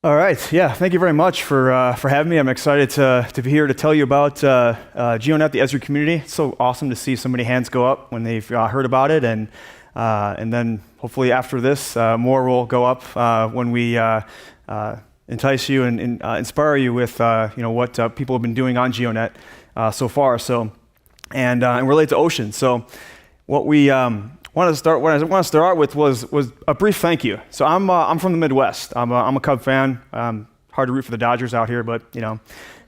All right. Yeah. Thank you very much for having me. I'm excited to be here to tell you about GeoNet, the Esri community. It's so awesome to see so many hands go up when they've heard about it, and then hopefully after this, more will go up when we entice you and inspire you with what people have been doing on GeoNet so far. And relate to Ocean. So what I want to start with was a brief thank you. So I'm from the Midwest. I'm a Cub fan. Hard to root for the Dodgers out here, but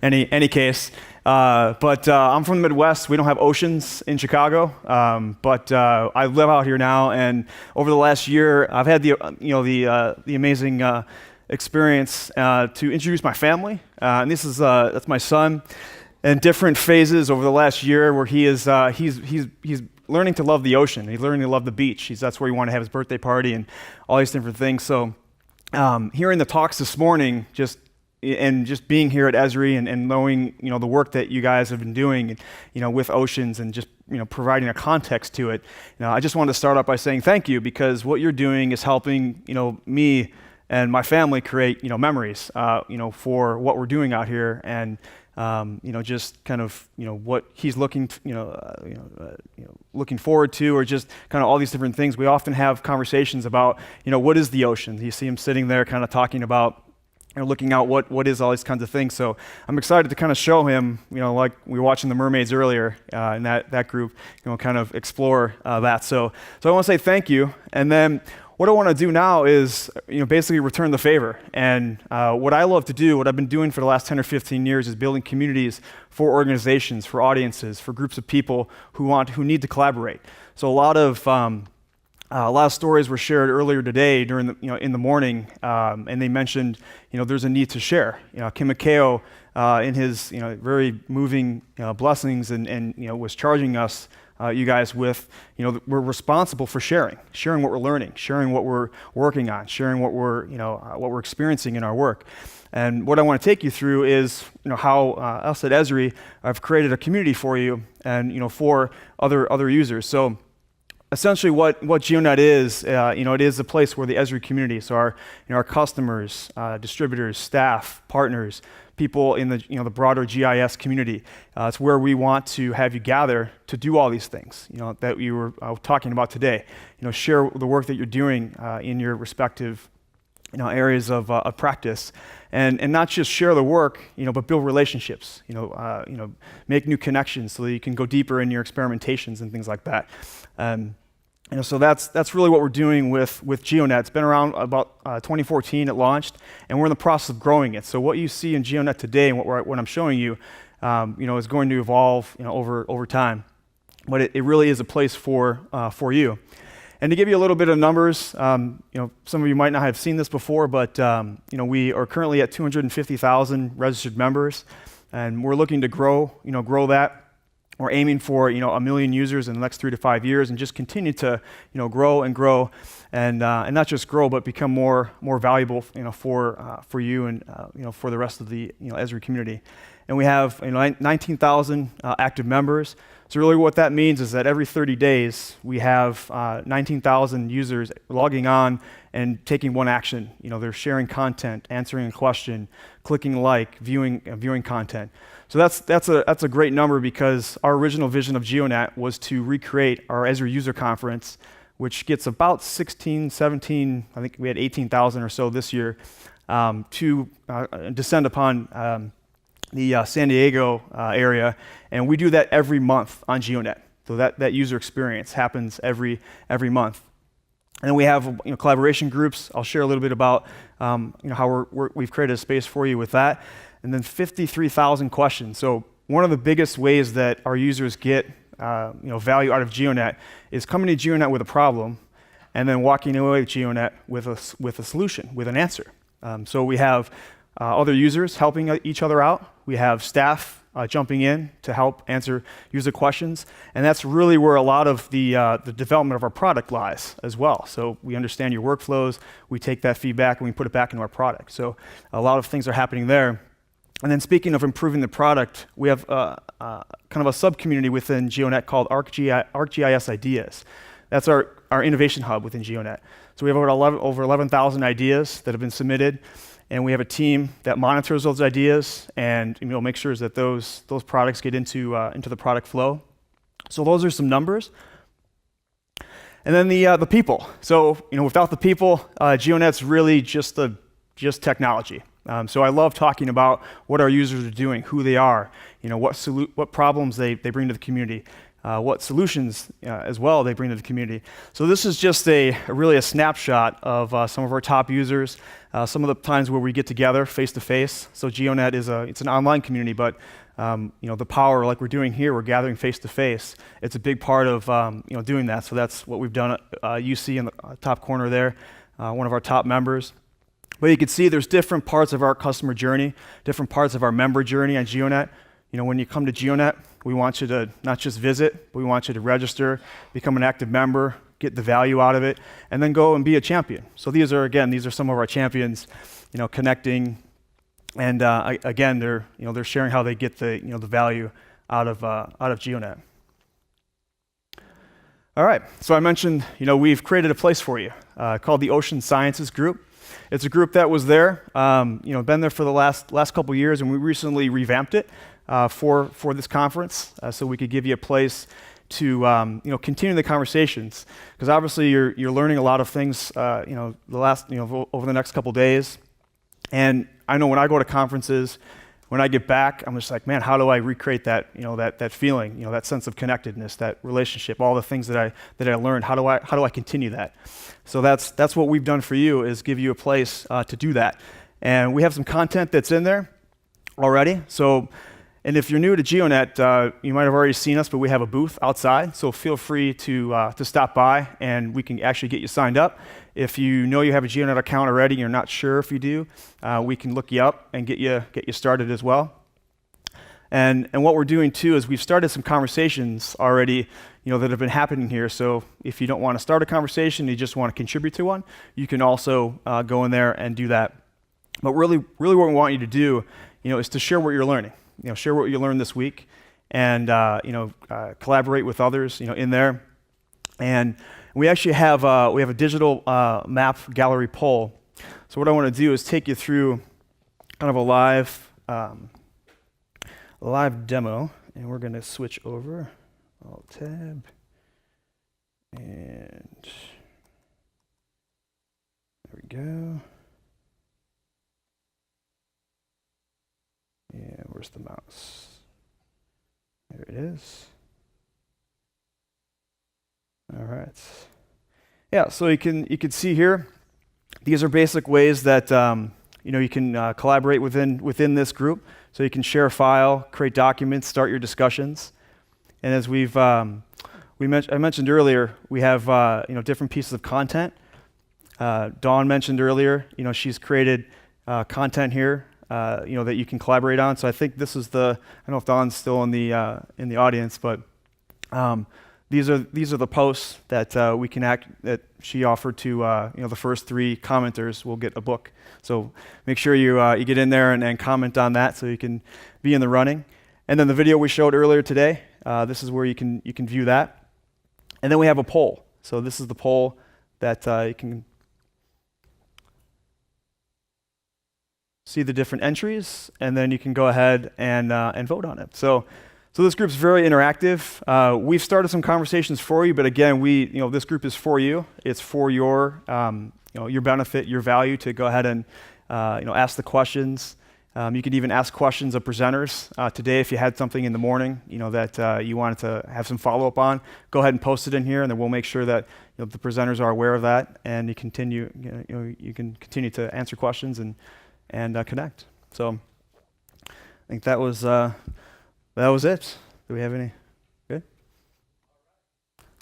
any case. But I'm from the Midwest. We don't have oceans in Chicago, but I live out here now. And over the last year, I've had the amazing experience to introduce my family. And that's my son. In different phases over the last year, where he's learning to love the ocean. He's learning to love the beach. That's where he wanted to have his birthday party and all these different things. So hearing the talks this morning, just being here at Esri and knowing the work that you guys have been doing with oceans and just providing a context to it, I just wanted to start off by saying thank you, because what you're doing is helping me and my family create memories for what we're doing out here, and just kind of what he's looking forward to, or just kind of all these different things. We often have conversations about what is the ocean. You see him sitting there kind of talking about looking out what is all these kinds of things. So I'm excited to kind of show him, like we were watching the mermaids earlier in that group, kind of explore that. So I want to say thank you, and then what I want to do now is, basically return the favor. And what I love to do, what I've been doing for the last 10 or 15 years, is building communities for organizations, for audiences, for groups of people who need to collaborate. So a lot of stories were shared earlier today during in the morning, and they mentioned, there's a need to share. Kim McKayo, in his very moving blessings, and was charging us. You guys with, we're responsible for sharing what we're learning, sharing what we're working on, sharing what we're experiencing in our work. And what I want to take you through is, how us at Esri have created a community for you, and for other users. So essentially, what GeoNet is, it is a place where the Esri community, so our customers, distributors, staff, partners, people in the broader GIS community. It's where we want to have you gather to do all these things, that we were talking about today. Share the work that you're doing in your respective areas of practice, and not just share the work, but build relationships. Make new connections so that you can go deeper in your experimentations and things like that. So that's really what we're doing with GeoNet. It's been around about 2014. It launched, and we're in the process of growing it. So what you see in GeoNet today, and what I'm showing you, is going to evolve, over time. But it really is a place for you. And to give you a little bit of numbers, some of you might not have seen this before, but we are currently at 250,000 registered members, and we're looking to grow that. We're aiming for 1 million users in the next 3 to 5 years, and just continue to grow and grow, and not just grow, but become more valuable for you and for the rest of the Esri community. And we have 19,000 active members. So really, what that means is that every 30 days we have 19,000 users logging on and taking one action. They're sharing content, answering a question, clicking like, viewing content. So that's a great number, because our original vision of GeoNet was to recreate our Esri user conference, which gets about 16, 17, I think we had 18,000 or so this year, to descend upon the San Diego area, and we do that every month on GeoNet. So that user experience happens every month. And then we have collaboration groups. I'll share a little bit about how we've created a space for you with that. And then 53,000 questions. So one of the biggest ways that our users get value out of GeoNet is coming to GeoNet with a problem, and then walking away with GeoNet with a solution, with an answer. So we have other users helping each other out. We have staff jumping in to help answer user questions, and that's really where a lot of the development of our product lies as well. So we understand your workflows, we take that feedback, and we put it back into our product. So a lot of things are happening there. And then speaking of improving the product, we have kind of a sub-community within GeoNet called ArcGIS Ideas. That's our innovation hub within GeoNet. So we have over 11,000 ideas that have been submitted, and we have a team that monitors those ideas and make sure that those products get into the product flow. So those are some numbers. And then the people. So without the people, GeoNet's really just technology. So I love talking about what our users are doing, who they are, what problems they bring to the community, what solutions as well they bring to the community. So this is just really a snapshot of some of our top users, some of the times where we get together face to face. So GeoNet it's an online community, but the power, like we're doing here, we're gathering face to face. It's a big part of doing that. So that's what we've done. You see in the top corner there, one of our top members. But you can see there's different parts of our customer journey, different parts of our member journey on GeoNet. When you come to GeoNet, we want you to not just visit, but we want you to register, become an active member, get the value out of it, and then go and be a champion. So these are some of our champions, connecting, and again, they're sharing how they get the value out of GeoNet. All right, so I mentioned we've created a place for you called the Ocean Sciences Group. It's a group that was there, been there for the last couple years, and we recently revamped it for this conference, so we could give you a place to continue the conversations, because obviously you're learning a lot of things, over the next couple days. And I know when I go to conferences, when I get back, I'm just like, man, how do I recreate that, that feeling, that sense of connectedness, that relationship, all the things that I learned? How do I continue that? So that's what we've done for you, is give you a place to do that. And we have some content that's in there already. So, and if you're new to GeoNet, you might have already seen us, but we have a booth outside. So feel free to stop by, and we can actually get you signed up. If you know you have a GeoNet account already, and you're not sure if you do, we can look you up and get you started as well. And what we're doing too is we've started some conversations already, that have been happening here. So if you don't want to start a conversation, you just want to contribute to one, you can also go in there and do that. But really what we want you to do, is to share what you're learning. Share what you learned this week, and collaborate with others, in there. And we actually have a digital map gallery poll. So what I want to do is take you through kind of a live demo, and we're going to switch over. Alt tab, and there we go. Yeah, where's the mouse? There it is. All right. Yeah, so you can see here, these are basic ways that you can collaborate within this group. So you can share a file, create documents, start your discussions. And as I mentioned earlier, we have different pieces of content. Dawn mentioned earlier, she's created content here, that you can collaborate on. So I think this is I don't know if Dawn's still in the audience, but these are the posts that that she offered to the first 3 commenters will get a book. So make sure you get in there and comment on that, so you can be in the running. And then the video we showed earlier today, this is where you can view that. And then we have a poll. So this is the poll that you can see the different entries, and then you can go ahead and vote on it. So this group's very interactive. We've started some conversations for you, but again, this group is for you. It's for your benefit, your value, to go ahead and ask the questions. You could even ask questions of presenters. Today, if you had something in the morning, that you wanted to have some follow-up on, go ahead and post it in here, and then we'll make sure that the presenters are aware of that, and you can continue to answer questions and connect. So I think that was it. Do we have any? Good?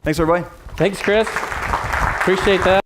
Thanks, everybody. Thanks, Chris. Appreciate that.